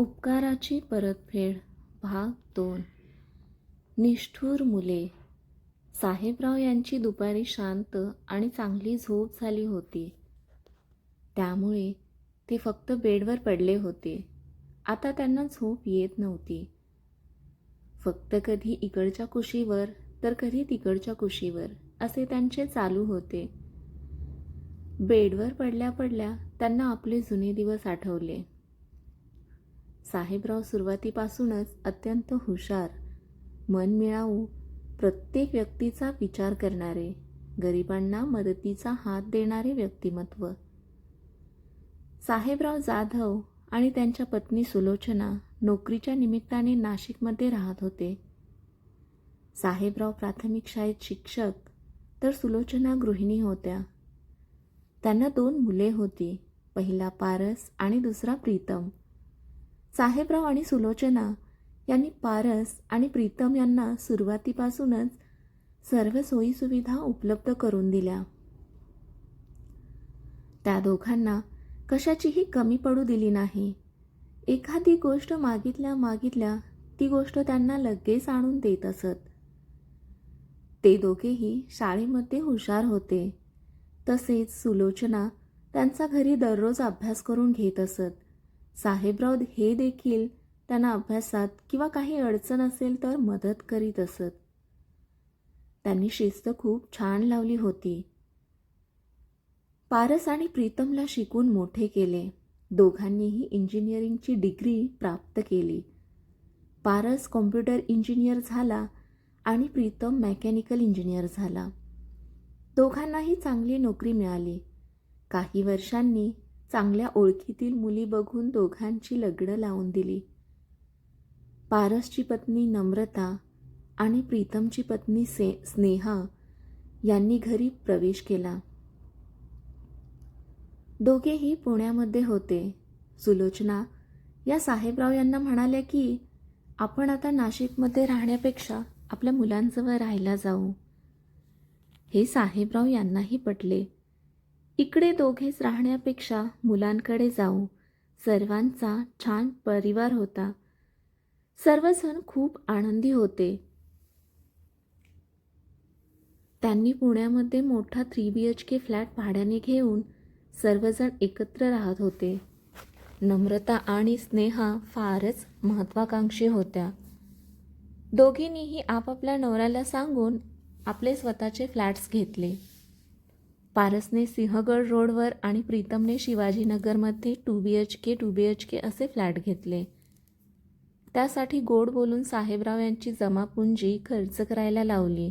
उपकाराची परतफेड भाग 2. निष्ठुर मुले. साहेबराव यांची दुपारी शांत आणि चांगली झोप झाली होती. त्यामुळे ते फक्त बेडवर पडले होते. आता त्यांना झोप येत नव्हती. फक्त कधी इकडच्या कुशीवर तर कधी तिकडच्या कुशीवर असे त्यांचे चालू होते. बेडवर पडल्या पडल्या त्यांना आपले जुने दिवस आठवले. साहेबराव सुरुवातीपासूनच अत्यंत हुशार, मनमिळावू, प्रत्येक व्यक्तीचा विचार करणारे, गरिबांना मदतीचा हात देणारे व्यक्तिमत्व. साहेबराव जाधव आणि त्यांच्या पत्नी सुलोचना नोकरीच्या निमित्ताने नाशिकमध्ये राहत होते. साहेबराव प्राथमिक शाळेत शिक्षक तर सुलोचना गृहिणी होत्या. त्यांना 2 मुले होती, पहिला पारस आणि दुसरा प्रीतम. साहेबराव आणि सुलोचना यांनी पारस आणि प्रीतम यांना सुरुवातीपासूनच सर्व सोयीसुविधा उपलब्ध करून दिल्या. त्या दोघांना कशाचीही कमी पडू दिली नाही. एखादी गोष्ट मागितल्या ती गोष्ट त्यांना लगेच आणून देत असत. ते दोघेही शाळेमध्ये हुशार होते. तसेच सुलोचना त्यांचा घरी दररोज अभ्यास करून घेत असत. साहेबराव हे देखील त्यांना अभ्यासात किंवा काही अडचण असेल तर मदत करीत असत. त्यांनी शिस्त खूप छान लावली होती. पारस आणि प्रीतमला शिकून मोठे केले. दोघांनीही इंजिनिअरिंगची डिग्री प्राप्त केली. पारस कॉम्प्युटर इंजिनियर झाला आणि प्रीतम मेकॅनिकल इंजिनियर झाला. दोघांनाही चांगली नोकरी मिळाली. काही वर्षांनी चांगल्या ओळखीतील मुली बघून दोघांची लग्न लावून दिली. पारसची पत्नी नम्रता आणि प्रीतमची पत्नी स्नेहा यांनी घरी प्रवेश केला. दोघेही पुण्यामध्ये होते. सुलोचना या साहेबराव यांना म्हणाल्या की आपण आता नाशिकमध्ये राहण्यापेक्षा आपल्या मुलांजवळ राहायला जाऊ. हे साहेबराव यांनाही पटले. इकडे दोघेच राहण्यापेक्षा मुलांकडे जाऊ. सर्वांचा छान परिवार होता. सर्वजण खूप आनंदी होते. त्यांनी पुण्यामध्ये मोठा 3 BHK फ्लॅट भाड्याने घेऊन सर्वजण एकत्र राहत होते. नम्रता आणि स्नेहा फारच महत्त्वाकांक्षी होत्या. दोघींनीही आपापल्या नवऱ्याला सांगून आपले स्वतःचे फ्लॅट्स घेतले. पारसने सिंहगड रोडवर आणि प्रीतमने शिवाजीनगरमध्ये 2 BHK असे फ्लॅट घेतले. त्यासाठी गोड बोलून साहेबराव यांची जमापुंजी खर्च करायला लावली.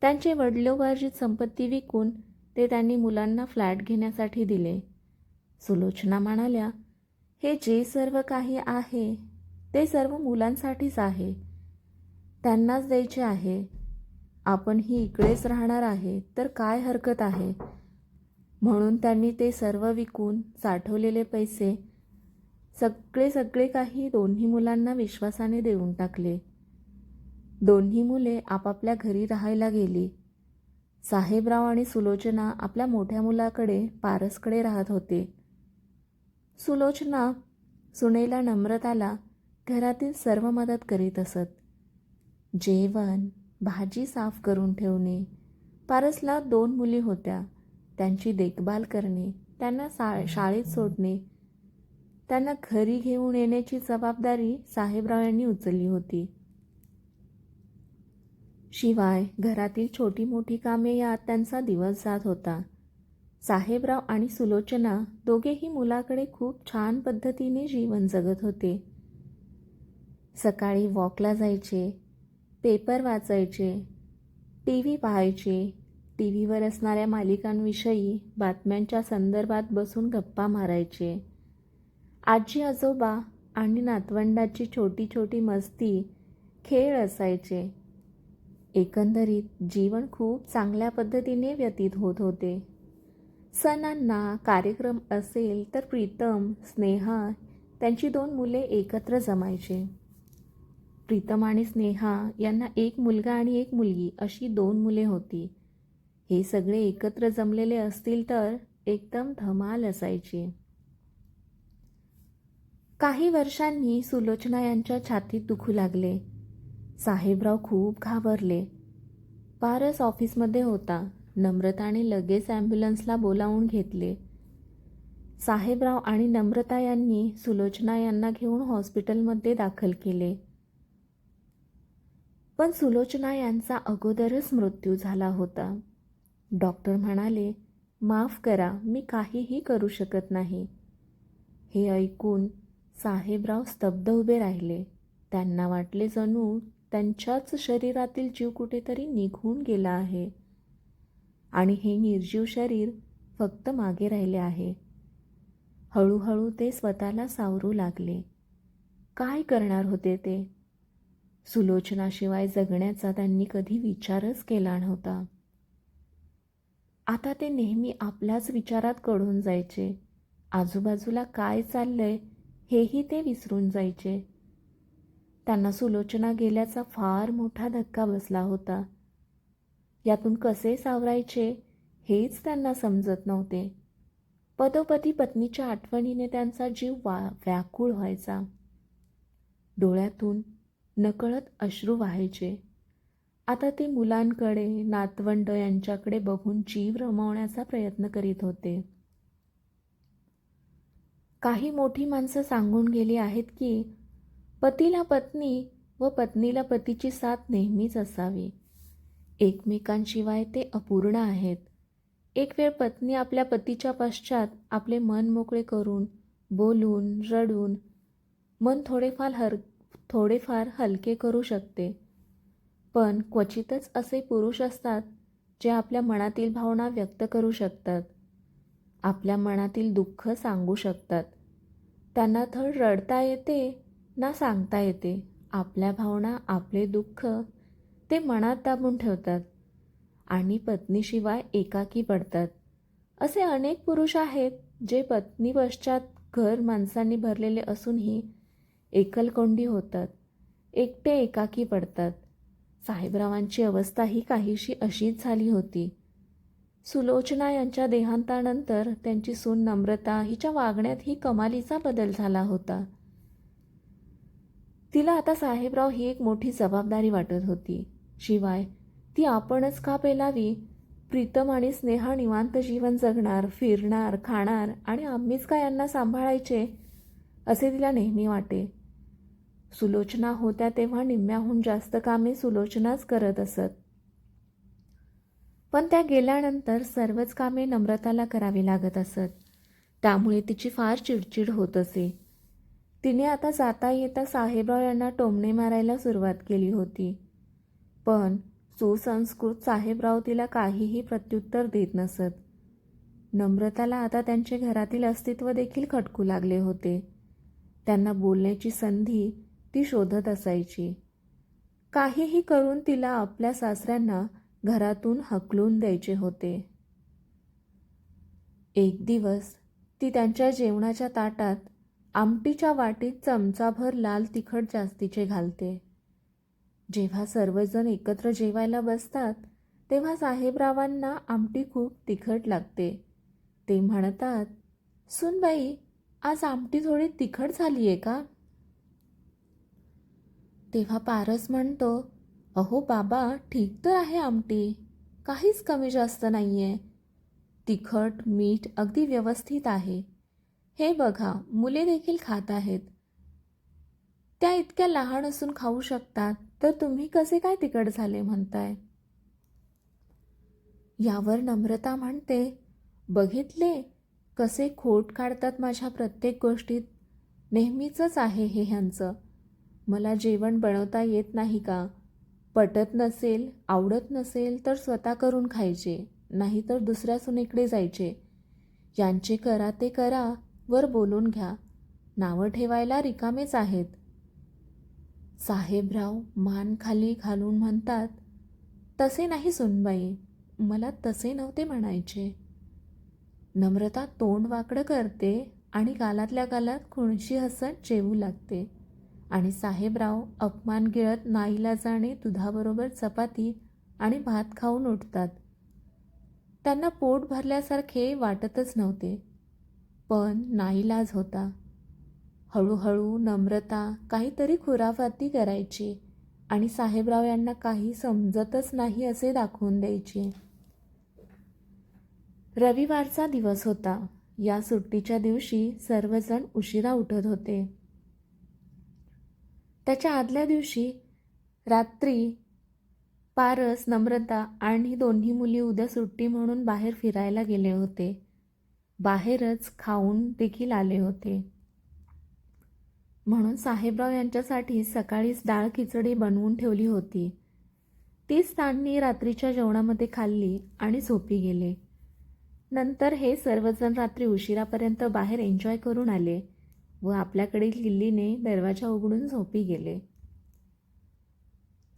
त्यांचे वडिलोपार्जित संपत्ती विकून ते त्यांनी मुलांना फ्लॅट घेण्यासाठी दिले. सुलोचना म्हणाल्या, हे जे सर्व काही आहे ते सर्व मुलांसाठीच आहे. त्यांनाच द्यायचे आहे. आपणही इकडेच राहणार आहे तर काय हरकत आहे. म्हणून त्यांनी ते सर्व विकून साठवलेले पैसे सगळे काही दोन्ही मुलांना विश्वासाने देऊन टाकले. दोन्ही मुले आपापल्या घरी राहायला गेली. साहेबराव आणि सुलोचना आपल्या मोठ्या मुलाकडे पारसकडे राहत होते. सुलोचना सुनेला नम्रताला घरातील सर्व मदत करीत असत. जेवण, भाजी साफ करून ठेवणे. पारसला 2 मुली होत्या. त्यांची देखभाल करणे, त्यांना शाळेत सोडणे, त्यांना घरी घेऊन येण्याची जबाबदारी साहेबराव यांनी उचलली होती. शिवाय घरातील छोटी मोठी कामे यात त्यांचा दिवस जात होता. साहेबराव आणि सुलोचना दोघेही मुलाकडे खूप छान पद्धतीने जीवन जगत होते. सकाळी वॉकला जायचे, पेपर वाचायचे, TV पाहायचे, TVवर असणाऱ्या मालिकांविषयी बातम्यांच्या संदर्भात बसून गप्पा मारायचे. आजी आजोबा आणि नातवंडाची छोटी छोटी मस्ती, खेळ असायचे. एकंदरीत जीवन खूप चांगल्या पद्धतीने व्यतीत होत होते. सणांना कार्यक्रम असेल तर प्रीतम, स्नेहा त्यांची 2 मुले एकत्र जमायचे. प्रीतम आणि स्नेहा यांना 1 मुलगा आणि 1 मुलगी अशी 2 मुले होती. हे सगळे एकत्र जमलेले असतील तर एकदम धमाल असायची. काही वर्षांनी सुलोचना यांच्या छातीत दुखू लागले. साहेबराव खूप घाबरले. पारस ऑफिसमध्ये होता. नम्रताने लगेच ॲम्ब्युलन्सला बोलावून घेतले. साहेबराव आणि नम्रता यांनी सुलोचना यांना घेऊन हॉस्पिटलमध्ये दाखल केले. पण सुलोचना यांचा अगोदरच मृत्यू झाला होता. डॉक्टर म्हणाले, माफ करा, मी काहीही करू शकत नाही. हे ऐकून साहेबराव स्तब्ध उभे राहिले. त्यांना वाटले जणू त्यांच्याच शरीरातील जीव कुठेतरी निघून गेला आहे आणि हे निर्जीव शरीर फक्त मागे राहिले आहे. हळूहळू ते स्वतःला सावरू लागले. काय करणार होते ते? सुलोचनाशिवाय जगण्याचा त्यांनी कधी विचारच केला नव्हता. आता ते नेहमी आपल्याच विचारात गढून जायचे. आजूबाजूला काय चाललंय हेही ते विसरून जायचे. त्यांना सुलोचना गेल्याचा फार मोठा धक्का बसला होता. यातून कसे सावरायचे हेच त्यांना समजत नव्हते. पदोपदी पत्नीच्या आठवणीने त्यांचा जीव व्याकुळ व्हायचा. डोळ्यातून नकळत अश्रू वाहायचे. आता ते मुलांकडे, नातवंड यांच्याकडे बघून जीव रमवण्याचा प्रयत्न करीत होते. काही मोठी माणसं सांगून गेली आहेत की पतीला पत्नी व पत्नीला पतीची साथ नेहमीच असावी. एकमेकांशिवाय ते अपूर्ण आहेत. एक वेळ पत्नी आपल्या पतीच्या पश्चात आपले मन मोकळे करून, बोलून, रडून मन थोडेफार हलके करू शकते. पण क्वचितच असे पुरुष असतात जे आपल्या मनातील भावना व्यक्त करू शकतात, आपल्या मनातील दुःख सांगू शकतात. त्यांना धड रडता येते ना सांगता येते. आपल्या भावना, आपले दुःख ते मनात दाबून ठेवतात आणि पत्नीशिवाय एकाकी पडतात. असे अनेक पुरुष आहेत जे पत्नी पश्चात घर माणसांनी भरलेले असूनही एकलकोंडी होतात, एकटे एकाकी पडतात. साहेबरावांची अवस्था ही काहीशी अशीच झाली होती. सुलोचना यांच्या देहांतानंतर त्यांची सून नम्रता हिच्या वागण्यातही कमालीचा बदल झाला होता. तिला आता साहेबराव ही एक मोठी जबाबदारी वाटत होती. शिवाय ती आपणच का पेलावी? प्रीतम आणि स्नेहा निवांत जीवन जगणार, फिरणार, खाणार आणि आम्हीच का यांना सांभाळायचे असे तिला नेहमी वाटे. सुलोचना होत्या तेव्हा निम्म्याहून जास्त कामे सुलोचनाच करत असत. पण त्या गेल्यानंतर सर्वच कामे नम्रताला करावी लागत असत. त्यामुळे तिची फार चिडचिड होत असे. तिने आता जाता येता साहेबराव यांना टोमणे मारायला सुरुवात केली होती. पण सुसंस्कृत साहेबराव तिला काहीही प्रत्युत्तर देत नसत. नम्रताला आता त्यांचे घरातील अस्तित्व देखील खटकू लागले होते. त्यांना बोलण्याची संधी ती शोधत असायची. काहीही करून तिला आपल्या सासऱ्यांना घरातून हकलून द्यायचे होते. एक दिवस ती त्यांच्या जेवणाच्या ताटात आमटीच्या वाटीत चमचाभर लाल तिखट जास्तीचे घालते. जेव्हा सर्वजण एकत्र जेवायला बसतात तेव्हा साहेबरावांना आमटी खूप तिखट लागते. ते म्हणतात, सूनबाई, आज आमटी थोडी तिखट झाली आहे का? तेव्हा पारस म्हणतो, अहो बाबा, ठीक तर आहे आमटी, काहीच कमी जास्त नाही आहे. तिखट, मीठ अगदी व्यवस्थित आहे. हे बघा, मुले देखील खात आहेत. त्या इतक्या लहान असून खाऊ शकतात, तर तुम्ही कसे काय तिखट झाले म्हणताय? यावर नम्रता म्हणते, बघितले कसे खोट काढतात माझ्या प्रत्येक गोष्टीत. नेहमीचंच आहे हे ह्यांचं. मला जेवण बनवता येत नाही का? पटत नसेल, आवडत नसेल तर स्वतः करून खायचे, नाही तर दुसऱ्या सुनेकडे जायचे. यांचे करा ते करा, वर बोलून घ्या, नावं ठेवायला रिकामेच आहेत. साहेबराव मान खाली घालून म्हणतात, तसे नाही सुनबाई, मला तसे नव्हते म्हणायचे. नम्रता तोंड वाकडं करते आणि गालातल्या गालात खुणशी हसत जेवू लागते आणि साहेबराव अपमान गिळत नाईलाजाने दुधाबरोबर चपाती आणि भात खाऊन उठतात. त्यांना पोट भरल्यासारखे वाटतच नव्हते, पण नाईलाज होता. हळूहळू नम्रता काहीतरी खुराफाती करायची आणि साहेबराव यांना काही समजतच नाही असे दाखवून द्यायची. रविवारचा दिवस होता. या सुट्टीच्या दिवशी सर्वजण उशिरा उठत होते. त्याच्या आदल्या दिवशी रात्री पारस, नम्रता आणि दोन्ही मुली उद्या सुट्टी म्हणून बाहेर फिरायला गेले होते. बाहेरच खाऊन देखील आले होते. म्हणून साहेबराव यांच्यासाठी सकाळीच डाळ खिचडी बनवून ठेवली होती. तीच त्यांनी रात्रीच्या जेवणामध्ये खाल्ली आणि झोपी गेले. नंतर हे सर्वजण रात्री उशिरापर्यंत बाहेर एन्जॉय करून आले व आपल्याकडील किल्लीने दरवाजा उघडून झोपी गेले.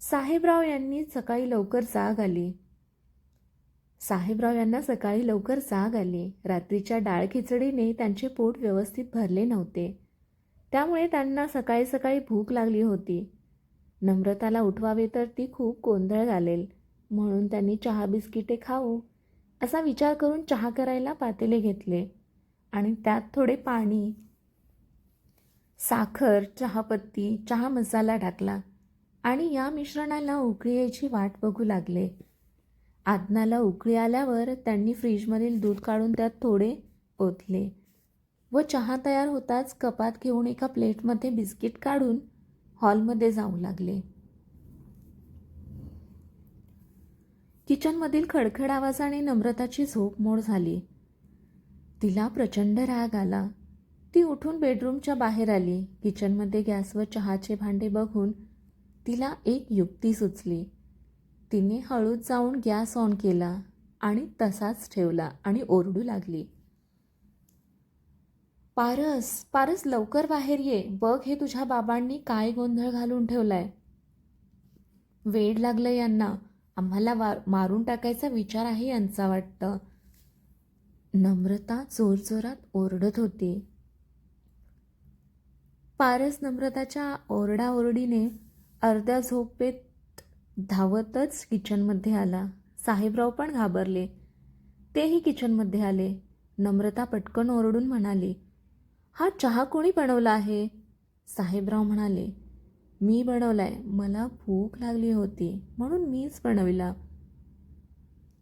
साहेबराव यांना सकाळी लवकर जाग आली. रात्रीच्या डाळ खिचडीने त्यांचे पोट व्यवस्थित भरले नव्हते. त्यामुळे त्यांना सकाळी सकाळी भूक लागली होती. नम्रताला उठवावे तर ती खूप गोंधळ घालेल, म्हणून त्यांनी चहा बिस्किटे खाऊ असा विचार करून चहा करायला पातेले घेतले आणि त्यात थोडे पाणी, साखर, चहापत्ती, चहा मसाला टाकला आणि या मिश्रणाला उकळी यायची वाट बघू लागले. आदनाला उकळी आल्यावर त्यांनी फ्रीजमधील दूध काढून त्यात थोडे ओतले व चहा तयार होताच कपात घेऊन एका प्लेटमध्ये बिस्किट काढून हॉलमध्ये जाऊ लागले. किचनमधील खडखड आवाजाने नम्रताची झोप मोड झाली. तिला प्रचंड राग आला. ती उठून बेडरूमच्या बाहेर आली. किचनमध्ये गॅसवर चहाचे भांडे बघून तिला एक युक्ती सुचली. तिने हळूच जाऊन गॅस ऑन केला आणि तसाच ठेवला आणि ओरडू लागली, पारस, पारस, लवकर बाहेर ये. बघ हे तुझ्या बाबांनी काय गोंधळ घालून ठेवलाय. वेड लागलं यांना. आम्हाला मारून टाकायचा विचार आहे यांचा वाटतं. नम्रता जोरजोरात ओरडत होती. पारस नम्रताच्या ओरडाओरडीने अर्ध्या झोपेत धावतच किचनमध्ये आला. साहेबराव पण घाबरले. तेही किचनमध्ये आले. नम्रता पटकन ओरडून म्हणाली, हा चहा कोणी बनवला आहे? साहेबराव म्हणाले, मी बनवलाय. मला भूक लागली होती म्हणून मीच बनविला.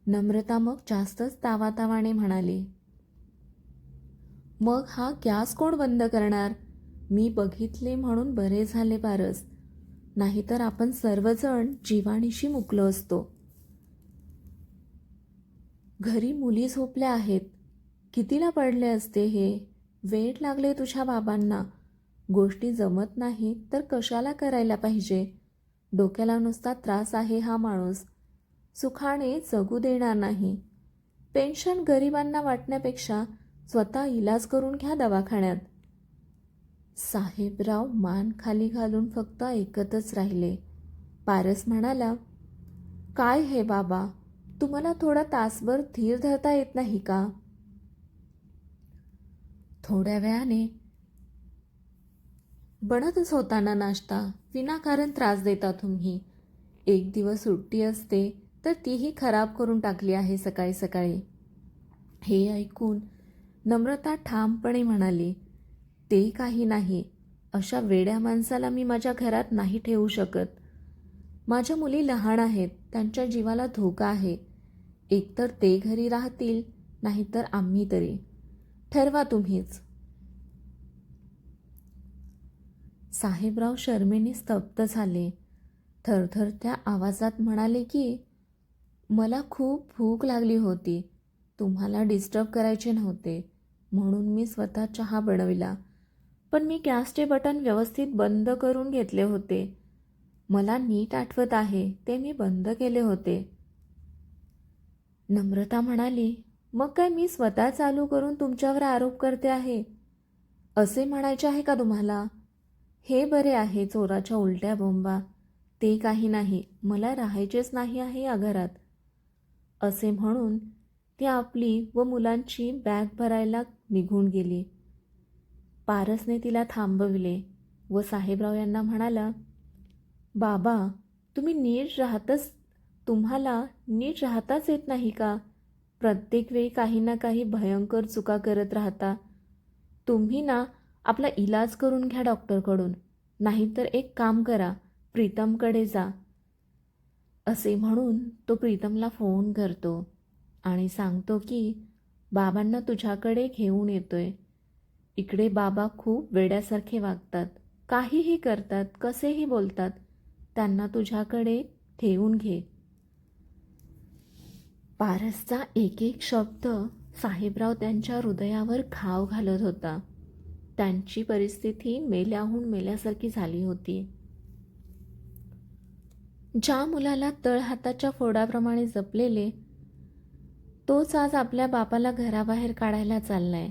नम्रता मग जास्तच तावातावाने म्हणाली, मग हा गॅस कोण बंद करणार? मी बघितले म्हणून बरे झाले पारस, नाहीतर आपण सर्वजण जीवाणीशी मुकलो असतो. घरी मुली झोपल्या आहेत. कितीला पडले असते हे. वेड लागले तुझ्या बाबांना. गोष्टी जमत नाही तर कशाला करायला पाहिजे. डोक्याला नुसता त्रास आहे हा माणूस. सुखाने जगू देणार नाही. पेन्शन गरिबांना वाटण्यापेक्षा स्वतः इलाज करून घ्या दवाखान्यात. साहेबराव मान खाली घालून फक्त ऐकतच राहिले. पारस म्हणाला, काय हे बाबा, तुम्हाला थोडा तासभर धीर धरता येत नाही का? थोड्या वेळाने बनतच होता ना नाश्ता. विनाकारण त्रास देता तुम्ही. एक दिवस सुट्टी असते तर तीही खराब करून टाकली आहे सकाळी सकाळी. हे ऐकून नम्रता ठामपणे म्हणाली, ते काही नाही. अशा वेड्या माणसाला मी माझ्या घरात नाही ठेवू शकत. माझ्या मुली लहान आहेत. त्यांच्या जीवाला धोका आहे. एकतर ते घरी राहतील, नाहीतर आम्ही तरी. ठरवा तुम्हीच. साहेबराव शरमेने स्तब्ध झाले. थरथरत्या आवाजात म्हणाले की, मला खूप भूक लागली होती. तुम्हाला डिस्टर्ब करायचे नव्हते म्हणून मी स्वतः चहा बनविला. पण मी गॅसचे बटन व्यवस्थित बंद करून घेतले होते. मला नीट आठवत आहे ते मी बंद केले होते. नम्रता म्हणाली, मग काय मी स्वतः चालू करून तुमच्यावर आरोप करते आहे असे म्हणायचे आहे का तुम्हाला? हे बरे आहे चोराच्या उलट्या बोंबा. ते काही नाही. मला राहायचेच नाही आहे या घरात. असे म्हणून ती आपली व मुलांची बॅग भरायला निघून गेली. पारसने तिला थांबविले व साहेबराव यांना म्हणाला, बाबा, तुम्हाला नीट राहताच येत नाही का? प्रत्येक वेळी काही ना काही भयंकर चुका करत राहता. तुम्ही ना आपला इलाज करून घ्या डॉक्टरकडून, नाहीतर एक काम करा, प्रीतमकडे जा. असे म्हणून तो प्रीतमला फोन करतो आणि सांगतो की बाबांना तुझ्याकडे घेऊन येतोय. इकडे बाबा खूप वेड्यासारखे वागतात, काहीही करतात, कसेही बोलतात. त्यांना तुझ्याकडे ठेवून घे. पारसचा एक एक शब्द साहेबराव त्यांच्या हृदयावर घाव घालत होता. त्यांची परिस्थिती मेल्याहून मेल्यासारखी झाली होती. ज्या मुलाला तळहाताच्या फोडाप्रमाणे जपलेले, तोच आज आपल्या बापाला घराबाहेर काढायला चाललाय,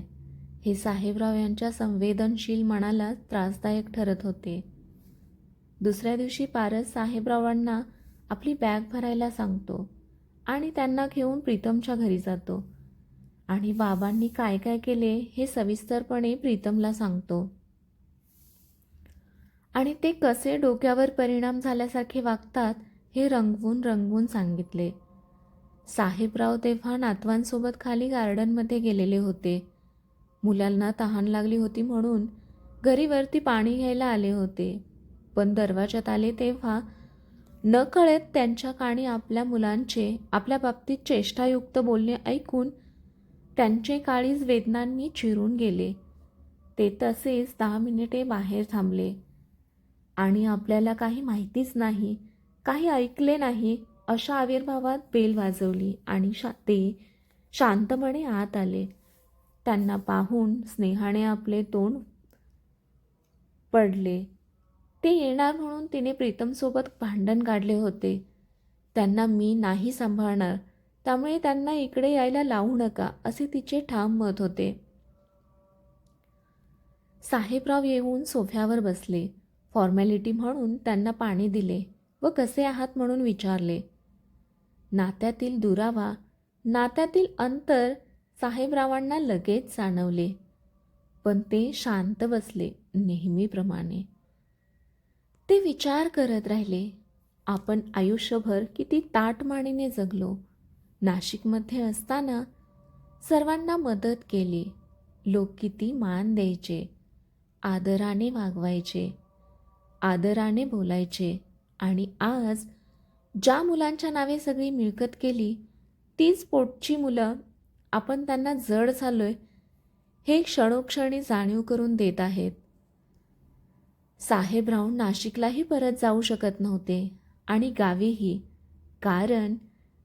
हे साहेबराव यांच्या संवेदनशील मनाला त्रासदायक ठरत होते. दुसऱ्या दिवशी पारस साहेबरावांना आपली बॅग भरायला सांगतो आणि त्यांना घेऊन प्रीतमच्या घरी जातो आणि बाबांनी काय काय केले हे सविस्तरपणे प्रीतमला सांगतो आणि ते कसे डोक्यावर परिणाम झाल्यासारखे वागतात हे रंगवून रंगवून सांगितले. साहेबराव तेव्हा नातवांसोबत खाली गार्डनमध्ये गेलेले होते. मुलांना तहान लागली होती म्हणून घरी वरती पाणी घ्यायला आले होते, पण दरवाजात आले तेव्हा नकळत त्यांच्या कानी आपल्या मुलांचे आपल्या बाबतीत चेष्टायुक्त बोलणे ऐकून त्यांचे काळीज वेदनांनी चिरून गेले. ते तसेच 10 मिनिटे बाहेर थांबले आणि आपल्याला काही माहितीच नाही, काही ऐकले नाही अशा आविर्भावात बेल वाजवली आणि ते शांतपणे आत आले. त्यांना पाहून स्नेहाने आपले तोंड पडले. ते येणार म्हणून तिने प्रीतमसोबत भांडण काढले होते. त्यांना मी नाही सांभाळणार, त्यामुळे त्यांना इकडे यायला लावू नका, असे तिचे ठाम मत होते. साहेबराव येऊन सोफ्यावर बसले. फॉर्मॅलिटी म्हणून त्यांना पाणी दिले व कसे आहात म्हणून विचारले. नात्यातील दुरावा, नात्यातील अंतर साहेबरावांना लगेच जाणवले, पण ते शांत बसले नेहमीप्रमाणे. ते विचार करत राहिले, आपण आयुष्यभर किती ताठमानेने जगलो. नाशिकमध्ये असताना सर्वांना मदत केली, लोक किती मान द्यायचे, आदराने वागवायचे, आदराने बोलायचे, आणि आज ज्या मुलांच्या नावे सगळी मिळकत केली, तीच पोटची मुलं आपण त्यांना जड झालोय हे क्षणोक्षणी जाणीव करून देत आहेत. साहेबराव नाशिकलाही परत जाऊ शकत नव्हते आणि गावीही, कारण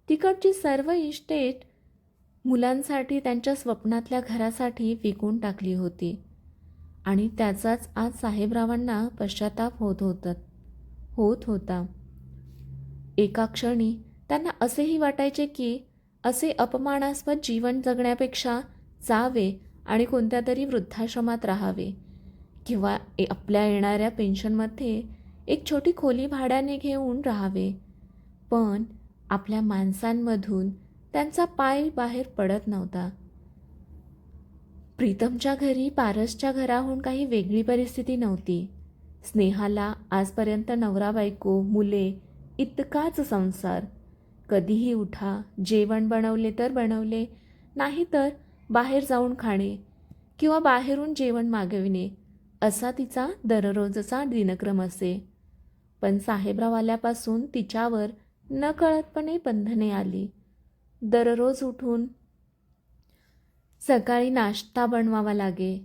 तिकडची सर्व इस्टेट मुलांसाठी त्यांच्या स्वप्नातल्या घरासाठी विकून टाकली होती आणि त्याचाच आज साहेबरावांना पश्चाताप होत होता. एका क्षणी त्यांना असेही वाटायचे की असे अपमानास्पद जीवन जगण्यापेक्षा जावे आणि कोणत्या तरी वृद्धाश्रमात राहावे किंवा आपल्या येणाऱ्या पेन्शनमध्ये एक छोटी खोली भाड्याने घेऊन राहावे. पण आपल्या माणसांमधून त्यांचा पाय बाहेर पडत नव्हता. प्रीतमच्या घरी पारसच्या घराहून काही वेगळी परिस्थिती नव्हती. स्नेहाला आजपर्यंत नवरा बायको मुले इतकाच संसार. कधीही उठा, जेवण बनवले तर बनवले, नाही तर बाहेर जाऊन खाणे किंवा बाहेरून जेवण मागविणे असा तिचा दररोजचा दिनक्रम असे. पण साहेबराव आल्यापासून तिच्यावर नकळतपणे बंधने आली. दररोज उठून सकाळी नाश्ता बनवावा लागे,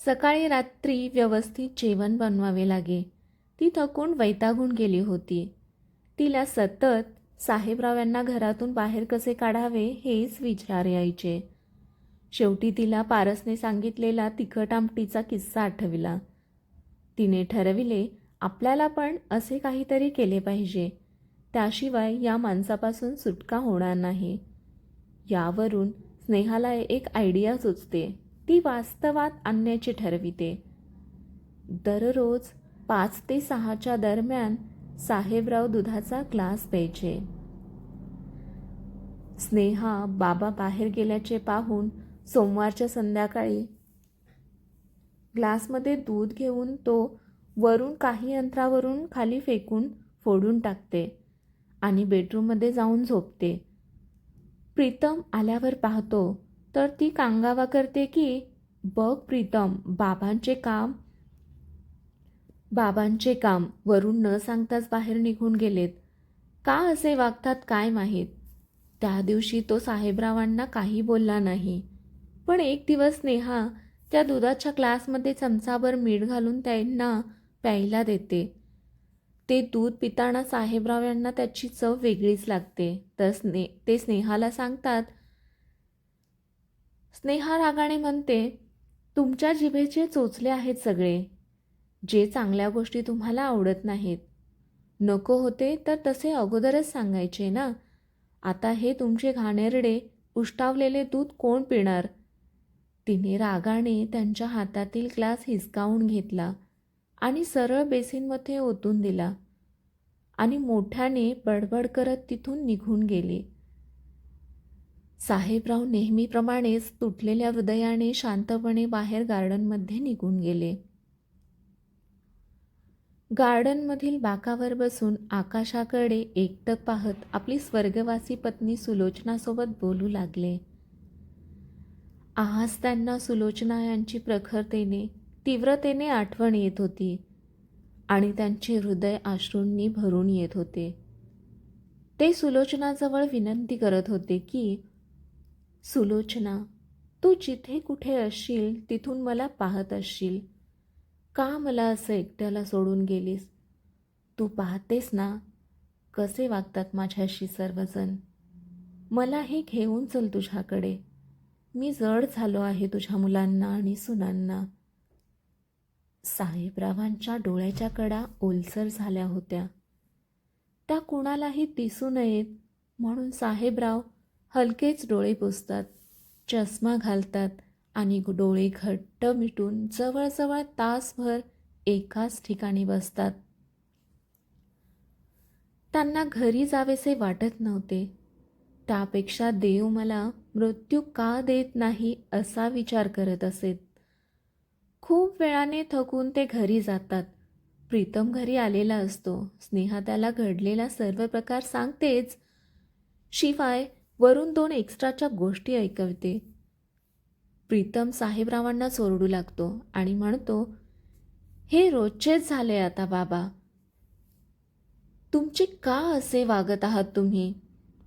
सकाळी रात्री व्यवस्थित जेवण बनवावे लागे. ती थकून वैतागून गेली होती. तिला सतत साहेबराव यांना घरातून बाहेर कसे काढावे हेच विचार यायचे. शेवटी तिला पारसने सांगितलेला तिखट आमटीचा किस्सा आठविला. तिने ठरविले, आपल्याला पण असे काहीतरी केले पाहिजे, त्याशिवाय या माणसापासून सुटका होणार नाही. यावरून स्नेहाला एक आयडिया सुचते. ती वास्तवात आणण्याची ठरविते. दररोज 5 ते 6च्या दरम्यान साहेबराव दुधाचा ग्लास प्यायचे. स्नेहा बाबा बाहेर गेल्याचे पाहून सोमवारच्या संध्याकाळी ग्लासमध्ये दूध घेऊन तो वरून काही अंतरावरून खाली फेकून फोडून टाकते आणि बेडरूममध्ये जाऊन झोपते. प्रीतम आल्यावर पाहतो तर ती कांगावा करते की बघ प्रीतम, बाबांचे काम वरून न सांगताच बाहेर निघून गेलेत. का असे वागतात काय माहीत. त्या दिवशी तो साहेबरावांना काही बोलला नाही. पण एक दिवस नेहा त्या दुधाच्या ग्लासमध्ये चमचाभर मीठ घालून त्यांना प्यायला देते. ते दूध पिताना साहेबराव यांना त्याची चव वेगळीच लागते. तर ते स्नेहाला सांगतात. स्नेहा रागाने म्हणते, तुमच्या जिभेचे चोचले आहेत सगळे. जे चांगल्या गोष्टी तुम्हाला आवडत नाहीत. नको होते तर तसे अगोदरच सांगायचे ना. आता हे तुमचे घाणेरडे उष्टावलेले दूध कोण पिणार. तिने रागाने त्यांच्या हातातील ग्लास हिसकावून घेतला आणि सरळ बेसिनमध्ये ओतून दिला आणि मोठ्याने बडबड करत तिथून निघून गेली. साहेबराव नेहमीप्रमाणेच तुटलेल्या हृदयाने शांतपणे बाहेर गार्डनमध्ये निघून गेले. गार्डनमधील बाकावर बसून आकाशाकडे एकटक पाहत आपली स्वर्गवासी पत्नी सुलोचनासोबत बोलू लागले. आज त्यांना सुलोचना यांची प्रखरतेने तीव्रतेने आठवण येत होती आणि त्यांचे हृदय अश्रूंनी भरून येत होते. ते सुलोचनाजवळ विनंती करत होते की, सुलोचना, तू जिथे कुठे असशील तिथून मला पाहत असशील. का मला असं एकट्याला सोडून गेलीस. तू पाहतेस ना कसे वागतात माझ्याशी सर्वजण. मला हे घेऊन चल तुझ्याकडे. मी जड झालो आहे तुझ्या मुलांना आणि सुनांना. साहेबरावांच्या डोळ्याच्या कडा ओलसर झाल्या होत्या. त्या कुणालाही दिसू नयेत म्हणून साहेबराव हलकेच डोळे पुसतात, चष्मा घालतात आणि डोळे घट्ट मिटून जवळजवळ तासभर एकाच ठिकाणी बसतात. त्यांना घरी जावेसे वाटत नव्हते. त्यापेक्षा देव मला मृत्यू का देत नाही असा विचार करत असेत. खूप वेळाने थकून ते घरी जातात. प्रीतम घरी आलेला असतो. स्नेहा त्याला घडलेला सर्व प्रकार सांगतेच, शिवाय वरून 2 एक्स्ट्राच्या गोष्टी ऐकवते. प्रीतम साहेबरावांना चोरडू लागतो आणि म्हणतो, हे रोजचेच झाले आता बाबा. तुमचे का असे वागत आहात तुम्ही.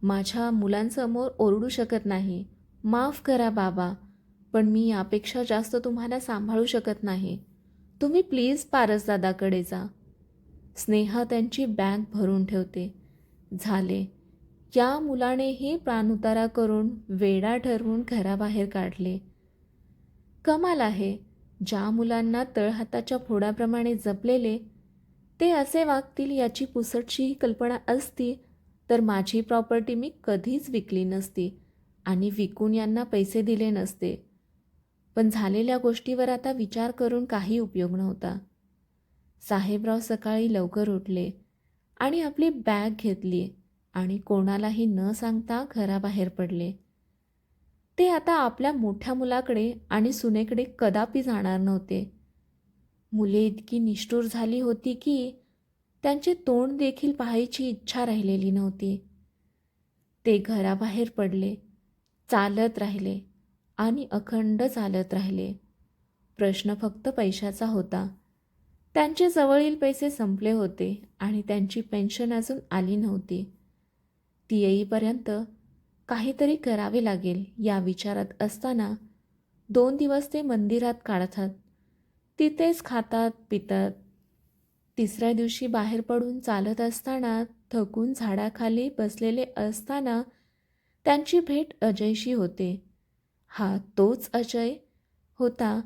माझ्या मुलांसमोर ओरडू शकत नाही. माफ करा बाबा, पण मी यापेक्षा जास्त तुम्हाला सांभाळू शकत नाही. तुम्ही प्लीज पारसदादाकडे जा. स्नेहा त्यांची बॅग भरून ठेवते. झाले. या मुलानेही प्राणउतारा करून वेडा ठरवून घराबाहेर काढले. कमाल आहे. ज्या मुलांना तळहाताच्या फोडाप्रमाणे जपलेले ते असे वागतील याची पुसटशीही कल्पना असती तर माझी प्रॉपर्टी मी कधीच विकली नसती आणि विकून यांना पैसे दिले नसते. पण झालेल्या गोष्टीवर आता विचार करून काही उपयोग नव्हता. साहेबराव सकाळी लवकर उठले आणि आपली बॅग घेतली आणि कोणालाही न सांगता घराबाहेर पडले. ते आता आपल्या मोठ्या मुलाकडे आणि सुनेकडे कदापि जाणार नव्हते. मुले इतकी निष्ठुर झाली होती की त्यांचे तोंड देखील पाहायची इच्छा राहिलेली नव्हती. ते घराबाहेर पडले, चालत राहिले आणि अखंड चालत राहिले. प्रश्न फक्त पैशाचा होता. त्यांचे जवळील पैसे संपले होते आणि त्यांची पेन्शन अजून आली नव्हती. ती येईपर्यंत काहीतरी करावे लागेल या विचारात असताना 2 दिवस ते मंदिरात काढतात. तिथेच खातात पितात. तिसऱ्या दिवशी बाहेर पडून चालत असताना थकून झाडाखाली बसलेले असताना त्यांची भेट अजयशी होते. हा तोच अजय होता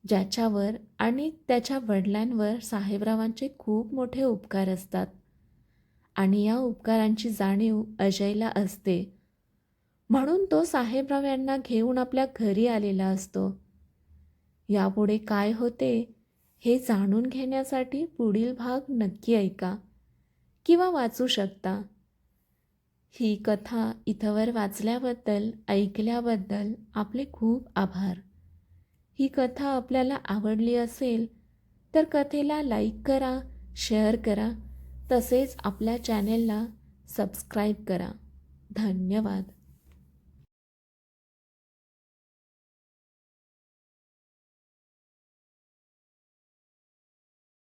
ज्याच्यावर आणि त्याच्या वडिलांवर साहेबरावांचे खूप मोठे उपकार असतात आणि या उपकारांची जाणीव अजयला असते. म्हणून तो साहेबराव यांना घेऊन आपल्या घरी आलेला असतो. यापुढे काय होते हे जाणून घेण्यासाठी पुढील भाग नक्की ऐका किंवा वाचू शकता. ही कथा इथवर वाचल्याबद्दल, ऐकल्याबद्दल आपले खूप आभार. ही कथा आपल्याला आवडली असेल तर कथेला लाईक करा, शेअर करा, तसेच आपल्या चॅनेलला सबस्क्राईब करा. धन्यवाद.